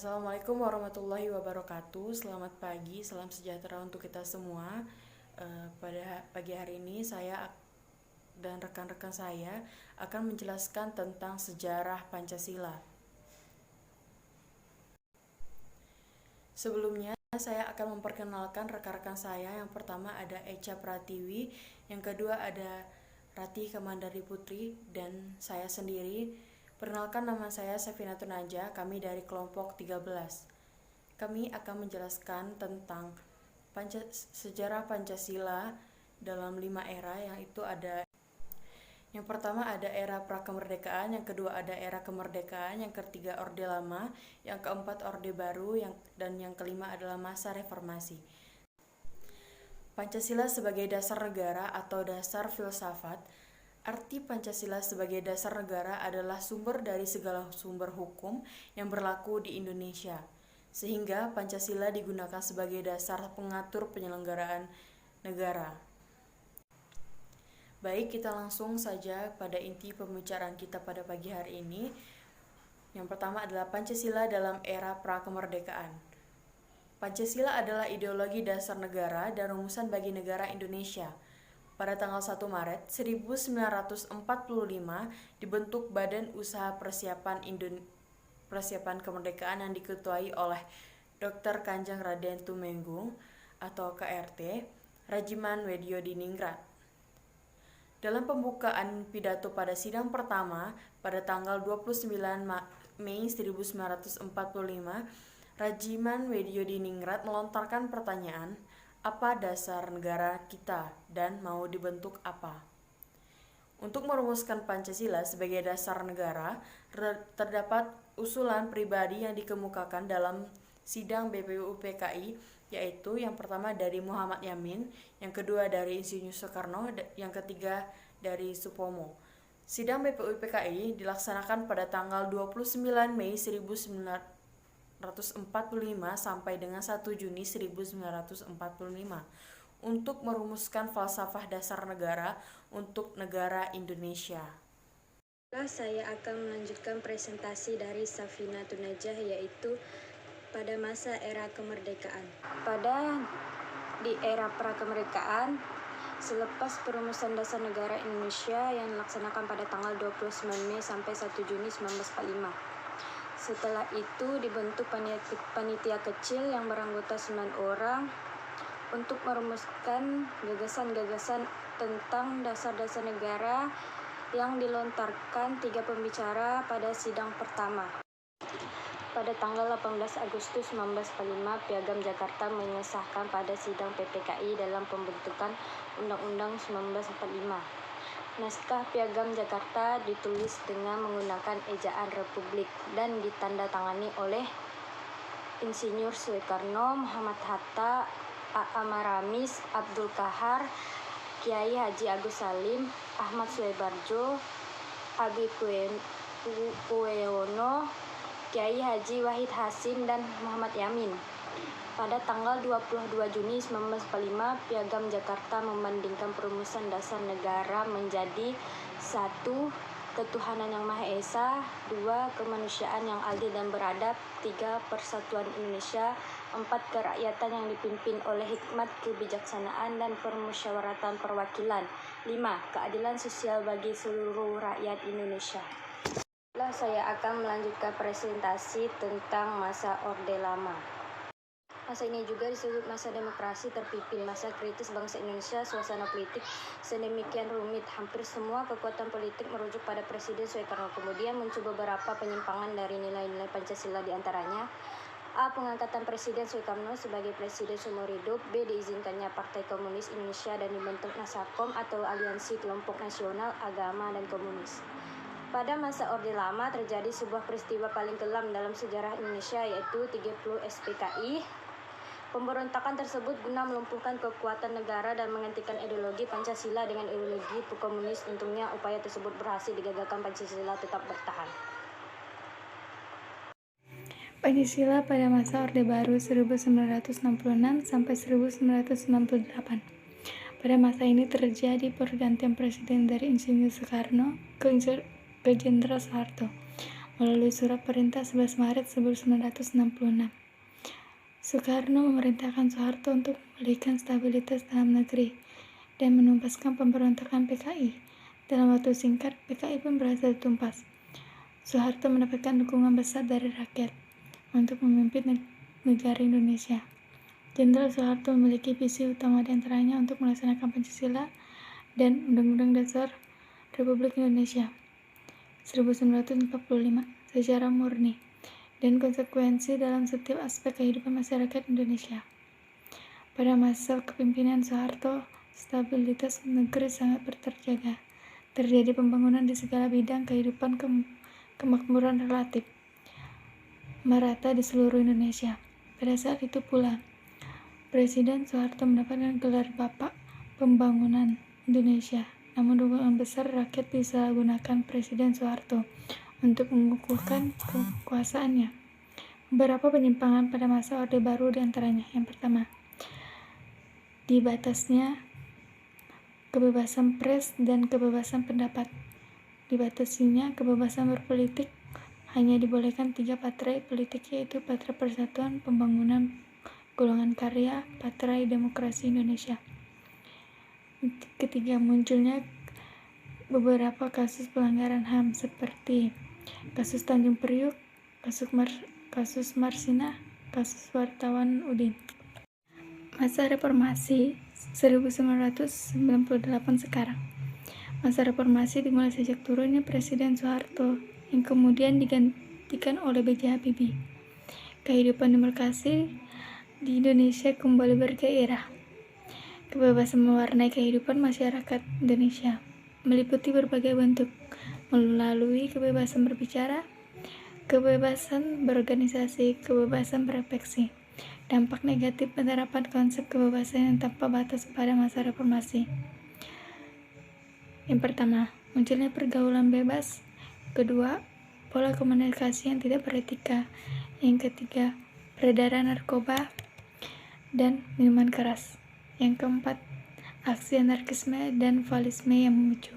Assalamualaikum warahmatullahi wabarakatuh. Selamat pagi, salam sejahtera untuk kita semua. Pada pagi hari ini saya dan rekan-rekan saya akan menjelaskan tentang sejarah Pancasila. Sebelumnya saya akan memperkenalkan rekan-rekan saya. Yang pertama ada Echa Pratiwi, yang kedua ada Rati Kamandari Putri, dan saya sendiri. Perkenalkan, nama saya Safinatun Najah, kami dari kelompok 13. Kami akan menjelaskan tentang sejarah Pancasila dalam 5 era, yaitu ada yang pertama ada era prakemerdekaan, yang kedua ada era kemerdekaan, yang ketiga Orde Lama, yang keempat Orde Baru, dan yang kelima adalah masa reformasi. Pancasila sebagai dasar negara atau dasar filsafat. Arti Pancasila sebagai dasar negara adalah sumber dari segala sumber hukum yang berlaku di Indonesia, sehingga Pancasila digunakan sebagai dasar pengatur penyelenggaraan negara. Baik, kita langsung saja pada inti pembicaraan kita pada pagi hari ini. Yang pertama adalah Pancasila dalam era prakemerdekaan. Pancasila adalah ideologi dasar negara dan rumusan bagi negara Indonesia. Pada tanggal 1 Maret 1945 dibentuk Badan Usaha Persiapan Kemerdekaan yang diketuai oleh Dr. Kanjeng Raden Tumenggung atau KRT, Rajiman Wedyodiningrat. Dalam pembukaan pidato pada sidang pertama pada tanggal 29 Mei 1945, Rajiman Wedyodiningrat melontarkan pertanyaan, apa dasar negara kita dan mau dibentuk apa? Untuk merumuskan Pancasila sebagai dasar negara, terdapat usulan pribadi yang dikemukakan dalam sidang BPUPKI, yaitu yang pertama dari Muhammad Yamin, yang kedua dari Insinyur Soekarno, yang ketiga dari Supomo. Sidang BPUPKI dilaksanakan pada tanggal 29 Mei 1945 sampai dengan 1 Juni 1945 untuk merumuskan falsafah dasar negara untuk negara Indonesia. Saya akan melanjutkan presentasi dari Safinatun Najah, yaitu pada masa era kemerdekaan. Di era prakemerdekaan, selepas perumusan dasar negara Indonesia yang dilaksanakan pada tanggal 29 Mei sampai 1 Juni 1945. Setelah itu dibentuk panitia kecil yang beranggota 9 orang untuk merumuskan gagasan-gagasan tentang dasar-dasar negara yang dilontarkan 3 pembicara pada sidang pertama. Pada tanggal 18 Agustus 1945, Piagam Jakarta mengesahkan pada sidang PPKI dalam pembentukan Undang-Undang 1945. Naskah Piagam Jakarta ditulis dengan menggunakan ejaan Republik dan ditandatangani oleh Insinyur Soekarno, Muhammad Hatta, A.A. Maramis, Abdul Kahar, Kiai Haji Agus Salim, Ahmad Suebarjo, Abi Kuewono, Kiai Haji Wahid Hasim, dan Muhammad Yamin. Pada tanggal 22 Juni 1945, Piagam Jakarta membandingkan perumusan dasar negara menjadi 1. Ketuhanan yang Maha Esa, 2. Kemanusiaan yang adil dan beradab, 3. Persatuan Indonesia, 4. Kerakyatan yang dipimpin oleh hikmat kebijaksanaan dan permusyawaratan perwakilan, 5. Keadilan sosial bagi seluruh rakyat Indonesia. Saya akan melanjutkan presentasi tentang masa Orde Lama. Masa ini juga disebut masa demokrasi terpimpin, masa kritis bangsa Indonesia. Suasana politik sedemikian rumit, hampir semua kekuatan politik merujuk pada Presiden Soekarno. Kemudian muncul beberapa penyimpangan dari nilai-nilai Pancasila, diantaranya A. Pengangkatan Presiden Soekarno sebagai presiden seumur hidup. B. Diizinkannya Partai Komunis Indonesia dan dibentuk Nasakom atau Aliansi Kelompok Nasional, Agama, dan Komunis. Pada masa Orde Lama terjadi sebuah peristiwa paling kelam dalam sejarah Indonesia, yaitu 30 SPKI. Pemberontakan tersebut guna melumpuhkan kekuatan negara dan menggantikan ideologi Pancasila dengan ideologi komunis. Untungnya upaya tersebut berhasil, digagalkan, Pancasila tetap bertahan. Pancasila pada masa Orde Baru 1966 sampai 1998. Pada masa ini terjadi pergantian presiden dari Insinyur Soekarno ke Jenderal Soeharto. melalui surat perintah 11 Maret 1966. Soekarno memerintahkan Soeharto untuk memulihkan stabilitas dalam negeri dan menuntaskan pemberontakan PKI. Dalam waktu singkat, PKI pun berhasil ditumpas. Soeharto mendapatkan dukungan besar dari rakyat untuk memimpin negara Indonesia. Jenderal Soeharto memiliki visi utama diantaranya untuk melaksanakan Pancasila dan Undang-Undang Dasar Republik Indonesia 1945 secara murni dan konsekuensi dalam setiap aspek kehidupan masyarakat Indonesia. Pada masa kepemimpinan Soeharto, stabilitas negeri sangat terjaga. Terjadi pembangunan di segala bidang kehidupan, kemakmuran relatif merata di seluruh Indonesia. Pada saat itu pula, Presiden Soeharto mendapatkan gelar Bapak Pembangunan Indonesia. Namun dukungan besar rakyat disalahgunakan Presiden Soeharto untuk mengukuhkan kekuasaannya. Beberapa penyimpangan pada masa Orde Baru diantaranya. Yang pertama, dibatasnya kebebasan pers dan kebebasan pendapat. Dibatasinya kebebasan berpolitik, hanya dibolehkan 3 partai politik, yaitu Partai Persatuan Pembangunan, Golongan Karya, Partai Demokrasi Indonesia. Ketiga, munculnya beberapa kasus pelanggaran HAM seperti kasus Tanjung Priuk, kasus Marsina, kasus wartawan Udin. Masa reformasi 1998 sekarang. Masa reformasi dimulai sejak turunnya Presiden Soeharto yang kemudian digantikan oleh B.J. Habibie. Kehidupan demokrasi di Indonesia kembali bergairah. Kebebasan mewarnai kehidupan masyarakat Indonesia, meliputi berbagai bentuk, melalui kebebasan berbicara, kebebasan berorganisasi, kebebasan berekspresi. Dampak negatif penerapan konsep kebebasan yang tanpa batas pada masa reformasi. Yang pertama, munculnya pergaulan bebas. Kedua, pola komunikasi yang tidak beretika. Yang ketiga, peredaran narkoba dan minuman keras. Yang keempat, aksi anarkisme dan vandalisme yang memicu.